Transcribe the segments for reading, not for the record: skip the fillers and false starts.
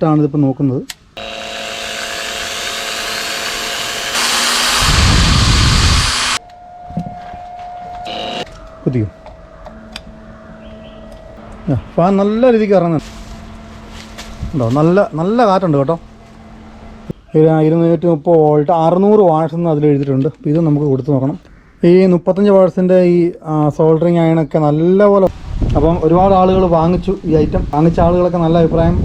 ഇട്ടാണ് ഇതിപ്പോൾ നോക്കുന്നത്. കുത്തിക്കും. ഫാൻ നല്ല രീതിക്ക് ഇറങ്ങുന്നുണ്ട് ഉണ്ടോ, നല്ല കാറ്റുണ്ട് കേട്ടോ. 230 വോൾട്ട് 600 വാട്ട്സ് എന്ന് അതിൽ എഴുതിയിട്ടുണ്ട്. അപ്പോൾ ഇത് നമുക്ക് കൊടുത്തു നോക്കണം. ഈ 35 വാട്ട്സിൻ്റെ ഈ സോൾഡറിങ് അയണൊക്കെ നല്ലപോലെ. അപ്പം ഒരുപാട് ആളുകൾ വാങ്ങിച്ചു ഈ ഐറ്റം. വാങ്ങിച്ച ആളുകളൊക്കെ നല്ല അഭിപ്രായം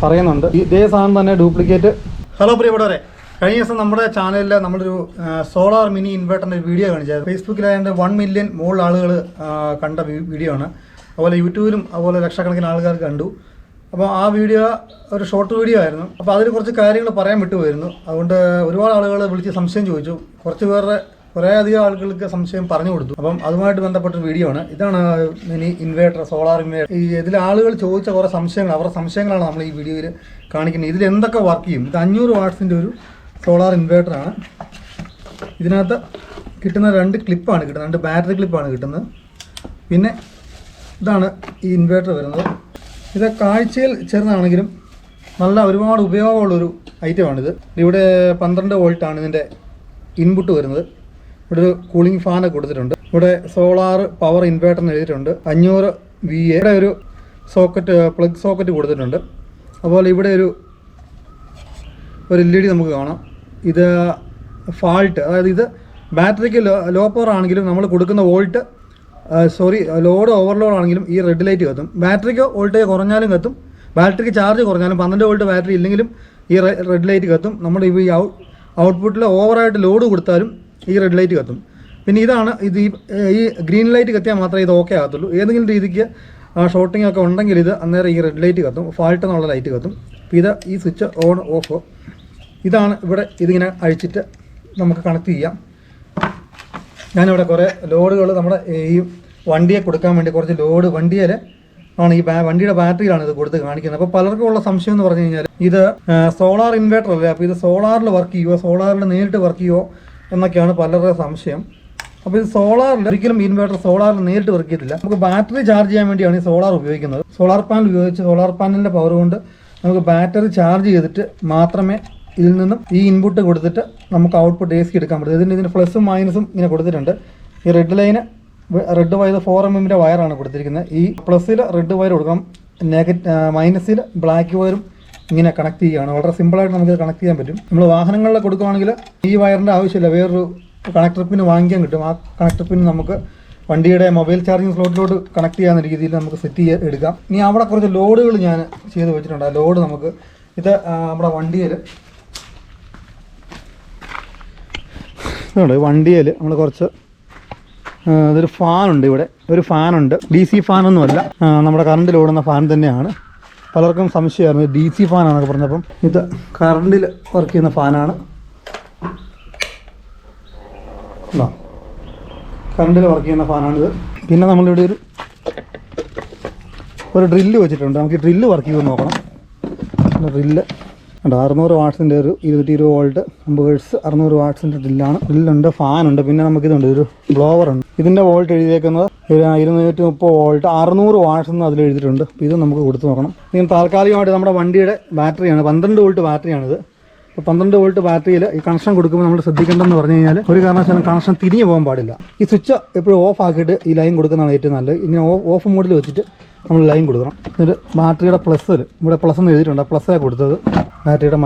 പറയുന്നുണ്ട്. ഇതേ സാധനം തന്നെ ഡ്യൂപ്ലിക്കേറ്റ്. ഹലോ പ്രിയപ്പെട്ടവരെ, കഴിഞ്ഞ ദിവസം നമ്മുടെ ചാനലിൽ നമ്മളൊരു സോളാർ മിനി ഇൻവേർട്ടറിൻ്റെ ഒരു വീഡിയോ കാണിച്ചത്. ഫേസ്ബുക്കിലായതുകൊണ്ട് 1 മില്യൺ മുകളിൽ ആളുകൾ കണ്ട വീഡിയോ ആണ്. അതുപോലെ യൂട്യൂബിലും അതുപോലെ ലക്ഷക്കണക്കിന് ആൾക്കാർ കണ്ടു. അപ്പോൾ ആ വീഡിയോ ഒരു ഷോർട്ട് വീഡിയോ ആയിരുന്നു. അപ്പോൾ അതിൽ കുറച്ച് കാര്യങ്ങൾ പറയാൻ വിട്ടുപോയിരുന്നു. അതുകൊണ്ട് ഒരുപാട് ആളുകൾ വിളിച്ച് സംശയം ചോദിച്ചു. കുറേ അധികം ആളുകൾക്ക് സംശയം പറഞ്ഞു കൊടുത്തു. അപ്പം അതുമായിട്ട് ബന്ധപ്പെട്ട വീഡിയോ ആണ്. ഇതാണ് മിനി ഇൻവേർട്ടർ, സോളാർ ഇൻവേർട്ടർ. ഇതിൽ ആളുകൾ ചോദിച്ച കുറേ സംശയങ്ങൾ, അവരുടെ സംശയങ്ങളാണ് നമ്മൾ ഈ വീഡിയോയിൽ കാണിക്കുന്നത്. ഇതിൽ എന്തൊക്കെ വർക്ക് ചെയ്യും? ഇത് 500 വാട്ട്സിൻ്റെ ഒരു സോളാർ ഇൻവേർട്ടറാണ്. ഇതിനകത്ത് കിട്ടുന്ന 2 ക്ലിപ്പാണ് കിട്ടുന്നത്, 2 ബാറ്ററി ക്ലിപ്പാണ് കിട്ടുന്നത്. പിന്നെ ഇതാണ് ഈ ഇൻവേർട്ടർ വരുന്നത്. ഇത് കാഴ്ചയിൽ ചെറുതാണെങ്കിലും നല്ല ഒരുപാട് ഉപയോഗമുള്ളൊരു ഐറ്റമാണിത്. ഇവിടെ 12 വോൾട്ടാണ് ഇതിൻ്റെ ഇൻപുട്ട് വരുന്നത്. ഇവിടെ ഒരു കൂളിംഗ് ഫാനൊക്കെ കൊടുത്തിട്ടുണ്ട്. ഇവിടെ സോളാർ പവർ ഇൻവേർട്ടറിന് എഴുതിയിട്ടുണ്ട് 500 VA. ഇവിടെ ഒരു പ്ലഗ് സോക്കറ്റ് കൊടുത്തിട്ടുണ്ട്. അതുപോലെ ഇവിടെ ഒരു LED നമുക്ക് കാണാം. ഇത് ഫാൾട്ട്, അതായത് ഇത് ബാറ്ററിക്ക് ലോ പവർ ആണെങ്കിലും നമ്മൾ കൊടുക്കുന്ന വോൾട്ട് ലോഡ് ഓവർലോഡ് ആണെങ്കിലും ഈ റെഡ് ലൈറ്റ് കത്തും. ബാറ്ററിക്ക് വോൾട്ടേജ് കുറഞ്ഞാലും കത്തും, ബാറ്ററിക്ക് ചാർജ് കുറഞ്ഞാലും 12 വോൾട്ട് ബാറ്ററി ഇല്ലെങ്കിലും ഈ റെഡ് ലൈറ്റ് കത്തും. നമ്മൾ ഈ ഔട്ട്പുട്ടിൽ ഓവറായിട്ട് ലോഡ് കൊടുത്താലും ഈ റെഡ് ലൈറ്റ് കത്തും. പിന്നെ ഇതാണ് ഈ ഗ്രീൻ ലൈറ്റ് കത്തിയാൽ മാത്രമേ ഇത് ഓക്കെ ആകത്തുള്ളൂ. ഏതെങ്കിലും രീതിക്ക് ഷോർട്ടിംഗ് ഒക്കെ ഉണ്ടെങ്കിൽ ഇത് അന്നേരം ഈ റെഡ് ലൈറ്റ് കത്തും, ഫാൾട്ട് എന്നുള്ള ലൈറ്റ് കത്തും. ഇത് ഈ സ്വിച്ച് ഓൺ ഓഫ് ഇതാണ്. ഇവിടെ ഇതിങ്ങനെ അഴിച്ചിട്ട് നമുക്ക് കണക്ട് ചെയ്യാം. ഞാനിവിടെ കുറേ ലോഡുകൾ നമ്മുടെ ഈ വണ്ടിയെ കൊടുക്കാൻ വേണ്ടി കുറച്ച് ലോഡ് വണ്ടിയിൽ ആണ്, ഈ വണ്ടിയുടെ ബാറ്ററിയിലാണ് ഇത് കൊടുത്ത് കാണിക്കുന്നത്. അപ്പോൾ പലർക്കും ഉള്ള സംശയം എന്ന് പറഞ്ഞു കഴിഞ്ഞാൽ ഇത് സോളാർ ഇൻവേർട്ടർ അല്ലേ, അപ്പോൾ ഇത് സോളാറിൽ വർക്ക് ചെയ്യുമോ, സോളാറിൽ നേരിട്ട് വർക്ക് ചെയ്യുമോ എന്നൊക്കെയാണ് പലരുടെ സംശയം. അപ്പോൾ ഇത് സോളാറിൽ ഒരിക്കലും ഇൻവേർട്ടർ സോളാറിൽ നേരിട്ട് വർക്ക് ചെയ്തില്ല. നമുക്ക് ബാറ്ററി ചാർജ് ചെയ്യാൻ വേണ്ടിയാണ് ഈ സോളാർ ഉപയോഗിക്കുന്നത്. സോളാർ പാനൽ ഉപയോഗിച്ച് സോളാർ പാനലിൻ്റെ പവർ കൊണ്ട് നമുക്ക് ബാറ്ററി ചാർജ് ചെയ്തിട്ട് മാത്രമേ ഇതിൽ നിന്നും ഈ ഇൻപുട്ട് കൊടുത്തിട്ട് നമുക്ക് ഔട്ട്പുട്ട് AC എടുക്കാൻ പറ്റും. ഇതിന് പ്ലസും മൈനസും ഇങ്ങനെ കൊടുത്തിട്ടുണ്ട്. ഈ റെഡ് വയർ 4 mm വയറാണ് കൊടുത്തിരിക്കുന്നത്. ഈ പ്ലസ്സിൽ റെഡ് വയർ കൊടുക്കാം, മൈനസിൽ ബ്ലാക്ക് വയറും ഇങ്ങനെ കണക്ട് ചെയ്യുകയാണ്. വളരെ സിമ്പിളായിട്ട് നമുക്ക് കണക്ട് ചെയ്യാൻ പറ്റും. നമ്മൾ വാഹനങ്ങളിൽ കൊടുക്കുകയാണെങ്കിൽ ഈ വയറിൻ്റെ ആവശ്യമില്ല, വേറൊരു കണക്ടർ പിൻ വാങ്ങിക്കാൻ കിട്ടും. ആ കണക്ടർ പിൻ നമുക്ക് വണ്ടിയുടെ മൊബൈൽ ചാർജിങ് സ്ലോട്ടിലോട്ട് കണക്ട് ചെയ്യാവുന്ന രീതിയിൽ നമുക്ക് സെറ്റ് എടുക്കാം. ഇനി അവിടെ കുറച്ച് ലോഡുകൾ ഞാൻ ചെയ്ത് വെച്ചിട്ടുണ്ട്. ആ ലോഡ് നമുക്ക് ഇത് നമ്മുടെ വണ്ടിയിൽ നമ്മൾ കുറച്ച് ഇതൊരു ഫാനുണ്ട്. ഇവിടെ ഒരു ഫാനുണ്ട്, DC ഫാനൊന്നുമല്ല, നമ്മുടെ കറണ്ടിൽ ഓടുന്ന ഫാൻ തന്നെയാണ്. പലർക്കും സംശയമായിരുന്നു DC ഫാനാണെന്നൊക്കെ പറഞ്ഞപ്പം ഇത് കറണ്ടിൽ വർക്ക് ചെയ്യുന്ന ഫാനാണ്. കറണ്ടിൽ വർക്ക് ചെയ്യുന്ന ഫാനാണിത്. പിന്നെ നമ്മളിവിടെ ഒരു ഡ്രില്ല് വെച്ചിട്ടുണ്ട്. നമുക്ക് ഈ ഡ്രില്ല് വർക്ക് ചെയ്യുമെന്ന് നോക്കണം. ഡ്രില്ല് 600 വാട്ട്സിൻ്റെ ഒരു 220 വോൾട്ട് 50 ഹെർട്സ് 600 വാട്ട്സിൻ്റെ ഡ്രില്ലുണ്ട്, ഫാനുണ്ട്. പിന്നെ നമുക്കിതുണ്ട്, ഒരു ബ്ലോവറുണ്ട്. ഇതിൻ്റെ വോൾട്ട് എഴുതിയേക്കുന്നത് 230 വോൾട്ട് 600 വാട്ട്സ് എന്ന് അതിൽ എഴുതിയിട്ടുണ്ട്. അപ്പോൾ ഇത് നമുക്ക് കൊടുത്തു നോക്കണം. ഇതിന് താൽക്കാലികമായിട്ട് നമ്മുടെ വണ്ടിയുടെ ബാറ്ററിയാണ്, 12 വോൾട്ട് ബാറ്ററിയാണിത്. അപ്പോൾ 12 വോൾട്ട് ബാറ്ററിയിൽ ഈ കണക്ഷൻ കൊടുക്കുമ്പോൾ നമ്മൾ ശ്രദ്ധിക്കേണ്ടതെന്ന് പറഞ്ഞു കഴിഞ്ഞാൽ ഒരു കാരണവശാലും കണക്ഷൻ തിരിഞ്ഞു പോകാൻ പാടില്ല. ഈ സ്വിച്ച് എപ്പോഴും ഓഫ് ആക്കിയിട്ട് ഈ ലൈൻ കൊടുക്കുന്നതാണ് ഏറ്റവും നല്ലത്. ഇങ്ങനെ ഓഫ് മോഡിൽ വെച്ചിട്ട് നമ്മൾ ലൈൻ കൊടുക്കണം. ഒരു ബാറ്ററിയുടെ പ്ലസ്സിൽ ഇവിടെ പ്ലസ് എന്ന് എഴുതിയിട്ടുണ്ട്, പ്ലസ്സാണ് കൊടുത്തത്. ബാറ്ററിയുടെ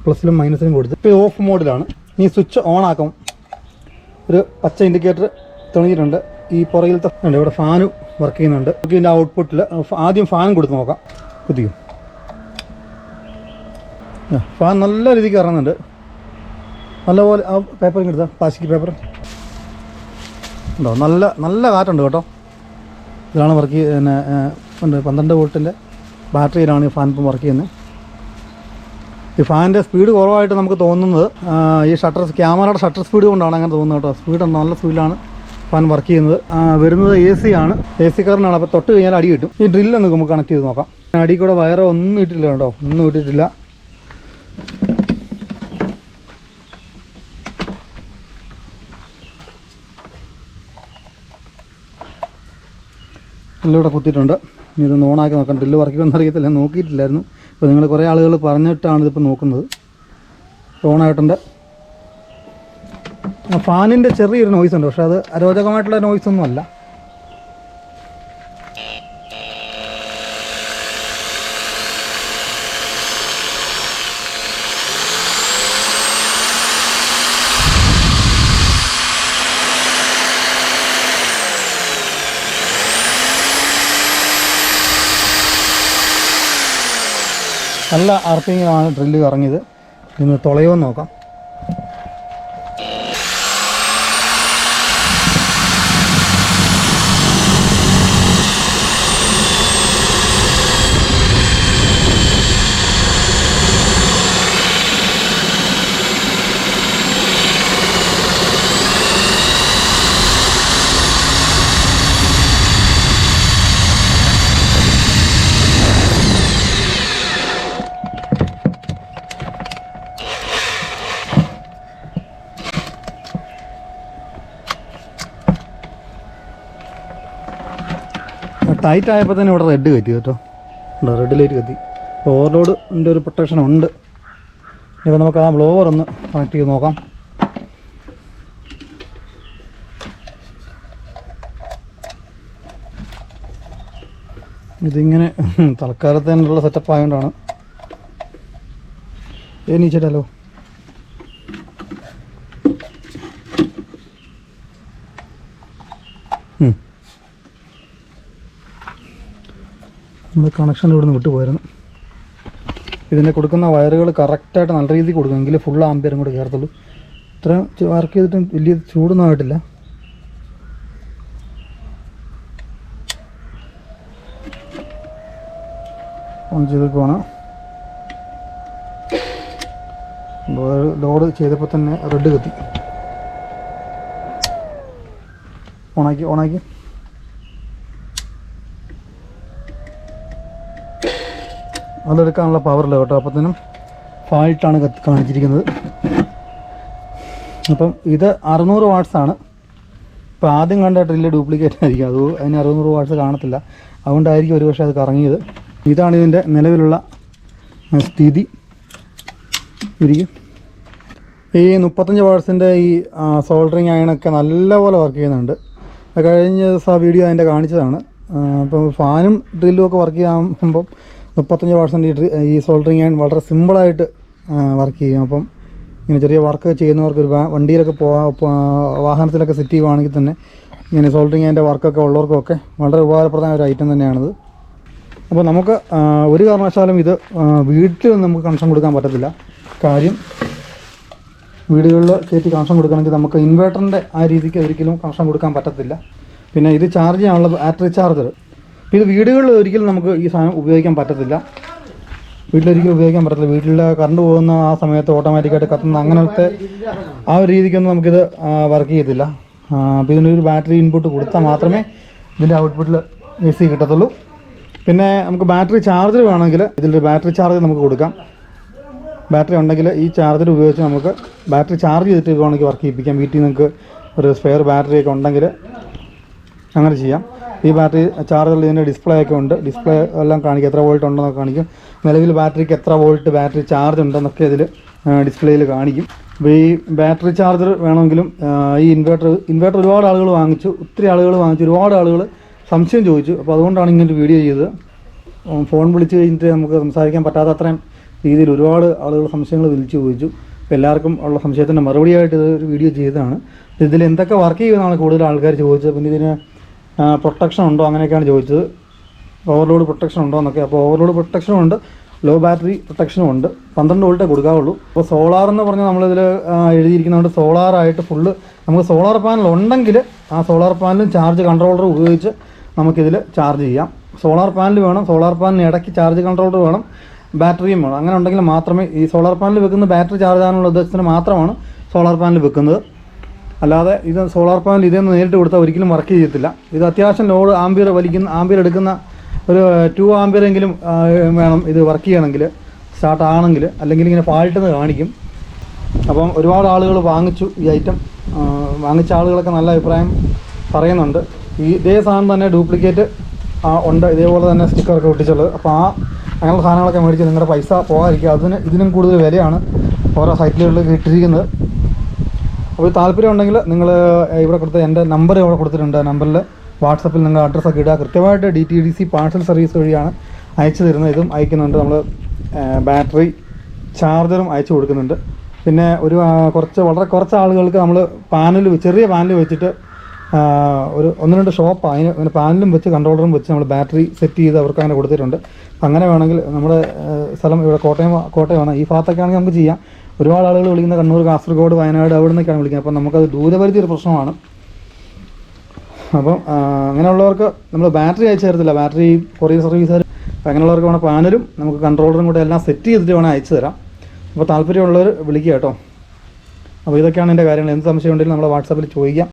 പ്ലസ്സിലും മൈനസിലും കൊടുത്ത് ഇപ്പോൾ ഓഫ് മോഡിലാണ്. ഈ സ്വിച്ച് ഓൺ ആക്കും. ഒരു പച്ച ഇൻഡിക്കേറ്റർ തെളിഞ്ഞിട്ടുണ്ട്. ഈ പുറകിലത്തെ ഉണ്ട്, ഇവിടെ ഫാനും വർക്ക് ചെയ്യുന്നുണ്ട്. നമുക്ക് ഇതിൻ്റെ ഔട്ട്പുട്ടിൽ ആദ്യം ഫാൻ കൊടുത്ത് നോക്കാം. കുത്തിക്കും. ഫാൻ നല്ല രീതിക്ക് ഇറങ്ങുന്നുണ്ട്. നല്ലപോലെ ആ പേപ്പർ എടുത്താൽ പ്ലാസ്റ്റിക് പേപ്പർ ഉണ്ടോ, നല്ല കാറ്റുണ്ട് കേട്ടോ. ഇതാണ് വർക്ക് ചെയ്യുന്ന 12 വോൾട്ടിൻ്റെ ബാറ്ററിയിലാണ് ഈ ഫാൻ ഇപ്പം വർക്ക് ചെയ്യുന്നത്. ഈ ഫാനിൻ്റെ സ്പീഡ് കുറവായിട്ട് നമുക്ക് തോന്നുന്നത് ഈ ക്യാമറയുടെ ഷട്ടർ സ്പീഡ് കൊണ്ടാണ് അങ്ങനെ തോന്നുന്നത് കേട്ടോ. സ്പീഡ് നല്ല സ്പീഡിലാണ് ഫാൻ വർക്ക് ചെയ്യുന്നത്. വരുന്നത് AC ആണ്, AC കാരനാണ്. അപ്പോൾ തൊട്ട് കഴിഞ്ഞാൽ അടി കിട്ടും. ഈ ഡ്രില്ലൊന്ന് നമുക്ക് കണക്ട് ചെയ്ത് നോക്കാം. അടി കൂടെ വയറ് ഒന്നും ഇട്ടില്ല കേട്ടോ, ഒന്നും ഇട്ടിട്ടില്ല. എല്ലാം ഇവിടെ കുത്തിയിട്ടുണ്ട്. ഇനി ഇതൊന്ന് ഓണാക്കി നോക്കാം. ഡ്രില്ല് വർക്കിയൊന്നും അറിയത്തില്ല, നോക്കിയിട്ടില്ലായിരുന്നു. അപ്പോൾ നിങ്ങൾ കുറേ ആളുകൾ പറഞ്ഞിട്ടാണ് ഇതിപ്പോൾ നോക്കുന്നത്. ഓണായിട്ടുണ്ട്. ഫാനിൻ്റെ ചെറിയൊരു നോയ്സ് ഉണ്ട്, പക്ഷേ അത് അരോചകമായിട്ടുള്ള നോയ്സൊന്നും അല്ല. നല്ല ആർപിഎമ്മിലാണ് ഡ്രില്ല് കറങ്ങിയത്. ഇന്ന് തുളയുമെന്ന് നോക്കാം. ടൈറ്റ് ആയപ്പോൾ തന്നെ ഇവിടെ റെഡ് കത്തി കേട്ടോ. റെഡ് ലൈറ്റ് കത്തി. ഓവർലോഡിൻ്റെ ഒരു പ്രൊട്ടക്ഷൻ ഉണ്ട്. ഇപ്പോൾ നമുക്ക് ആ ബ്ലോവർ ഒന്ന് കണക്ട് ചെയ്ത് നോക്കാം. ഇതിങ്ങനെ തൽക്കാലത്തേനുള്ള സെറ്റപ്പ് ആയതുകൊണ്ടാണ്. നീച്ചിട്ടല്ലോ. നമ്മൾ കണക്ഷൻ ഇവിടെ നിന്ന് വിട്ടുപോയിരുന്നു. ഇതിൻ്റെ കൊടുക്കുന്ന വയറുകൾ കറക്റ്റായിട്ട് നല്ല രീതിയിൽ കൊടുക്കുമെങ്കിൽ ഫുൾ ആംപിയറും കൂടെ കയറത്തുള്ളൂ. ഇത്രയും വർക്ക് ചെയ്തിട്ടും വലിയ ചൂടൊന്നും ആയിട്ടില്ല. ഓൺ ചെയ്തേക്കുവാണ്. ലോഡ് ചെയ്തപ്പോൾ തന്നെ റെഡ് കത്തി. ഓണാക്കി അതെടുക്കാനുള്ള പവറില്ല കേട്ടോ. അപ്പോഴത്തേനും ഫാൾട്ടാണ് കാണിച്ചിരിക്കുന്നത്. അപ്പം ഇത് 600 വാട്ട്സാണ്. ഇപ്പോൾ ആദ്യം കണ്ട ഡ്രില്ല് ഡ്യൂപ്ലിക്കേറ്റ് ആയിരിക്കും, അതിന് 600 വാട്ട്സ് കാണത്തില്ല. അതുകൊണ്ടായിരിക്കും ഒരു പക്ഷേ അത് കറങ്ങിയത്. ഇതാണ് ഇതിൻ്റെ നിലവിലുള്ള സ്ഥിതി. ഇരിക്കും. ഈ 35 വാട്ട്സിൻ്റെ ഈ സോൾഡറിങ് അയണൊക്കെ നല്ലപോലെ വർക്ക് ചെയ്യുന്നുണ്ട്. കഴിഞ്ഞ ദിവസം ആ വീഡിയോ അതിൻ്റെ കാണിച്ചതാണ്. അപ്പോൾ ഫാനും ഡ്രില്ലും ഒക്കെ വർക്ക് ചെയ്യാകുമ്പം 35 വാട്ട്സിൻ്റെ ഈ സോൾഡറിങ് അയൺ വളരെ സിമ്പിളായിട്ട് വർക്ക് ചെയ്യും. അപ്പം ഇങ്ങനെ ചെറിയ വർക്ക് ചെയ്യുന്നവർക്ക് ഒരു വണ്ടിയിലൊക്കെ വാഹനത്തിലൊക്കെ സെറ്റ് ചെയ്യുവാണെങ്കിൽ തന്നെ ഇങ്ങനെ സോൾഡറിങ് അയണിൻ്റെ വർക്കൊക്കെ ഉള്ളവർക്കൊക്കെ വളരെ ഉപകാരപ്രദമായ ഒരു ഐറ്റം തന്നെയാണിത്. അപ്പോൾ നമുക്ക് ഒരു കാരണവശാലും ഇത് വീട്ടിലൊന്നും നമുക്ക് കണക്ഷൻ കൊടുക്കാൻ പറ്റത്തില്ല. കാര്യം വീടുകളിൽ കയറ്റി കണക്ഷൻ കൊടുക്കണമെങ്കിൽ നമുക്ക് ഇൻവേർട്ടറിൻ്റെ ആ രീതിക്ക് ഒരിക്കലും കണക്ഷൻ കൊടുക്കാൻ പറ്റത്തില്ല. പിന്നെ ഇത് ചാർജ് ചെയ്യാനുള്ള ബാറ്ററി ചാർജർ, ഇത് വീടുകളിൽ ഒരിക്കലും നമുക്ക് ഈ സാധനം ഉപയോഗിക്കാൻ പറ്റത്തില്ല. വീട്ടിലൊരിക്കലും ഉപയോഗിക്കാൻ പറ്റത്തില്ല. വീട്ടിലെ കറണ്ട് പോകുന്ന ആ സമയത്ത് ഓട്ടോമാറ്റിക്കായിട്ട് കത്തുന്ന അങ്ങനത്തെ ആ ഒരു രീതിക്കൊന്നും നമുക്കിത് വർക്ക് ചെയ്യത്തില്ല. അപ്പോൾ ഇതിനൊരു ബാറ്ററി ഇൻപുട്ട് കൊടുത്താൽ മാത്രമേ ഇതിൻ്റെ ഔട്ട്പുട്ടിൽ AC കിട്ടത്തുള്ളൂ. പിന്നെ നമുക്ക് ബാറ്ററി ചാർജർ വേണമെങ്കിൽ ഇതിലൊരു ബാറ്ററി ചാർജർ നമുക്ക് കൊടുക്കാം. ബാറ്ററി ഉണ്ടെങ്കിൽ ഈ ചാർജർ ഉപയോഗിച്ച് നമുക്ക് ബാറ്ററി ചാർജ് ചെയ്തിട്ട് വേണമെങ്കിൽ വർക്ക് ചെയ്യിപ്പിക്കാം. വീട്ടിൽ നിങ്ങൾക്ക് ഒരു സ്പെയർ ബാറ്ററിയൊക്കെ ഉണ്ടെങ്കിൽ അങ്ങനെ ചെയ്യാം. ഈ ബാറ്ററി ചാർജറിൽ ഇതിൻ്റെ ഡിസ്പ്ലേ ഒക്കെ ഉണ്ട്. ഡിസ്പ്ലേ എല്ലാം കാണിക്കും, എത്ര വോൾട്ട് ഉണ്ടെന്നൊക്കെ കാണിക്കും. നിലവിൽ ബാറ്ററിക്ക് എത്ര വോൾട്ട് ബാറ്ററി ചാർജ് ഉണ്ടെന്നൊക്കെ ഇതിൽ ഡിസ്പ്ലേയിൽ കാണിക്കും. അപ്പോൾ ഈ ബാറ്ററി ചാർജർ വേണമെങ്കിലും ഈ ഇൻവേർട്ടർ ഒരുപാട് ആളുകൾ വാങ്ങിച്ചു, ഒരുപാട് ആളുകൾ സംശയം ചോദിച്ചു. അപ്പോൾ അതുകൊണ്ടാണ് ഇങ്ങനൊരു വീഡിയോ ചെയ്തത്. ഫോൺ വിളിച്ച് കഴിഞ്ഞിട്ട് നമുക്ക് സംസാരിക്കാൻ പറ്റാത്ത അത്രയും രീതിയിൽ ഒരുപാട് ആളുകൾ സംശയങ്ങൾ വിളിച്ച് ചോദിച്ചു. അപ്പോൾ എല്ലാവർക്കും ഉള്ള സംശയത്തിൻ്റെ മറുപടിയായിട്ട് ഇതൊരു വീഡിയോ ചെയ്തതാണ്. ഇതിൽ എന്തൊക്കെ വർക്ക് ചെയ്യുന്നതാണ് കൂടുതൽ ആൾക്കാർ ചോദിച്ചത്. പിന്നെ ഇതിന് പ്രൊട്ടക്ഷൻ ഉണ്ടോ അങ്ങനെയൊക്കെയാണ് ചോദിച്ചത്. ഓവർലോഡ് പ്രൊട്ടക്ഷൻ ഉണ്ടോ എന്നൊക്കെ. അപ്പോൾ ഓവർലോഡ് പ്രൊട്ടക്ഷനും ഉണ്ട്, ലോ ബാറ്ററി പ്രൊട്ടക്ഷനും ഉണ്ട്. 12 വോൾട്ടേ കൊടുക്കാവുള്ളൂ. അപ്പോൾ സോളാർ എന്ന് പറഞ്ഞാൽ നമ്മളിതിൽ എഴുതിയിരിക്കുന്നതുകൊണ്ട് സോളാറായിട്ട് ഫുള്ള് നമുക്ക് സോളാർ പാനൽ ഉണ്ടെങ്കിൽ ആ സോളാർ പാനലും ചാർജ് കൺട്രോളർ ഉപയോഗിച്ച് നമുക്കിതിൽ ചാർജ് ചെയ്യാം. സോളാർ പാനൽ വേണം, സോളാർ പാനലിന് ഇടയ്ക്ക് ചാർജ് കൺട്രോളർ വേണം, ബാറ്ററിയും വേണം. അങ്ങനെ ഉണ്ടെങ്കിൽ മാത്രമേ ഈ സോളാർ പാനൽ വെക്കുന്ന ബാറ്ററി ചാർജ് ചെയ്യാനുള്ള ഉദ്ദേശത്തിന് മാത്രമാണ് സോളാർ പാനൽ വെക്കുന്നത്. അല്ലാതെ ഇത് സോളാർ പാനൽ ഇതെന്ന് നേരിട്ട് കൊടുത്താൽ ഒരിക്കലും വർക്ക് ചെയ്യത്തില്ല. ഇത് അത്യാവശ്യം ലോഡ് ആംബിയർ എടുക്കുന്ന ഒരു 2 ആംബിയറെങ്കിലും വേണം ഇത് വർക്ക് ചെയ്യണമെങ്കിൽ, സ്റ്റാർട്ട് ആണെങ്കിൽ. അല്ലെങ്കിൽ ഇങ്ങനെ ഫാൾട്ടെന്ന് കാണിക്കും. അപ്പം ഒരുപാട് ആളുകൾ വാങ്ങിച്ചു ഈ ഐറ്റം. വാങ്ങിച്ച ആളുകളൊക്കെ നല്ല അഭിപ്രായം പറയുന്നുണ്ട്. ഇതേ സാധനം തന്നെ ഡ്യൂപ്ലിക്കേറ്റ് ഉണ്ട് ഇതേപോലെ തന്നെ സ്റ്റിക്കറൊക്കെ ഒട്ടിച്ചുള്ളത്. അപ്പോൾ അങ്ങനെയുള്ള സാധനങ്ങളൊക്കെ മേടിച്ച് നിങ്ങളുടെ പൈസ പോകാതിരിക്കുക. ഇതിനും കൂടുതൽ വിലയാണ് ഓരോ സൈറ്റിലുകളിൽ ഇട്ടിരിക്കുന്നത്. അപ്പോൾ താല്പര്യം ഉണ്ടെങ്കിൽ നിങ്ങൾ ഇവിടെ കൊടുത്ത എൻ്റെ നമ്പർ ഇവിടെ കൊടുത്തിട്ടുണ്ട്. നമ്പറിൽ വാട്സപ്പിൽ നിങ്ങൾ അഡ്രസ്സൊക്കെ ഇടുക. കൃത്യമായിട്ട് DTDC പാർസൽ സർവീസ് വഴിയാണ് അയച്ചു തരുന്നത്. ഇതും അയക്കുന്നുണ്ട്. നമ്മൾ ബാറ്ററി ചാർജറും അയച്ചു കൊടുക്കുന്നുണ്ട്. പിന്നെ വളരെ കുറച്ച് ആളുകൾക്ക് നമ്മൾ ചെറിയ പാനൽ വെച്ചിട്ട് ഒരു 1-2 ഷോപ്പ് അതിന് പാനലും വെച്ച് കൺട്രോളറും വെച്ച് നമ്മൾ ബാറ്ററി സെറ്റ് ചെയ്ത് അവർക്ക് അങ്ങനെ കൊടുത്തിട്ടുണ്ട്. അങ്ങനെ വേണമെങ്കിൽ നമ്മുടെ സ്ഥലം ഇവിടെ കോട്ടയമാണ്. ഈ ഭാഗത്തൊക്കെ ആണെങ്കിൽ നമുക്ക് ചെയ്യാം. ഒരുപാട് ആളുകൾ വിളിക്കുന്ന കണ്ണൂർ, കാസർഗോഡ്, വയനാട് അവിടെ നിന്നൊക്കെയാണ് വിളിക്കുന്നത്. അപ്പോൾ നമുക്കത് ദൂരപരിധി ഒരു പ്രശ്നമാണ്. അപ്പം അങ്ങനെയുള്ളവർക്ക് നമ്മൾ ബാറ്ററി അയച്ചു തരത്തില്ല. ബാറ്ററി കൊറിയർ സർവീസുകാർ അങ്ങനെയുള്ളവർക്ക് വേണം പാനലും നമുക്ക് കൺട്രോളറും കൂടെ എല്ലാം സെറ്റ് ചെയ്തിട്ട് വേണം അയച്ചു തരാം. അപ്പോൾ താല്പര്യമുള്ളവർ വിളിക്കുക കേട്ടോ. അപ്പോൾ ഇതൊക്കെയാണ് എൻ്റെ കാര്യങ്ങൾ. എന്ത് സംശയം ഉണ്ടെങ്കിലും നമ്മളെ വാട്സാപ്പിൽ ചോദിക്കാം.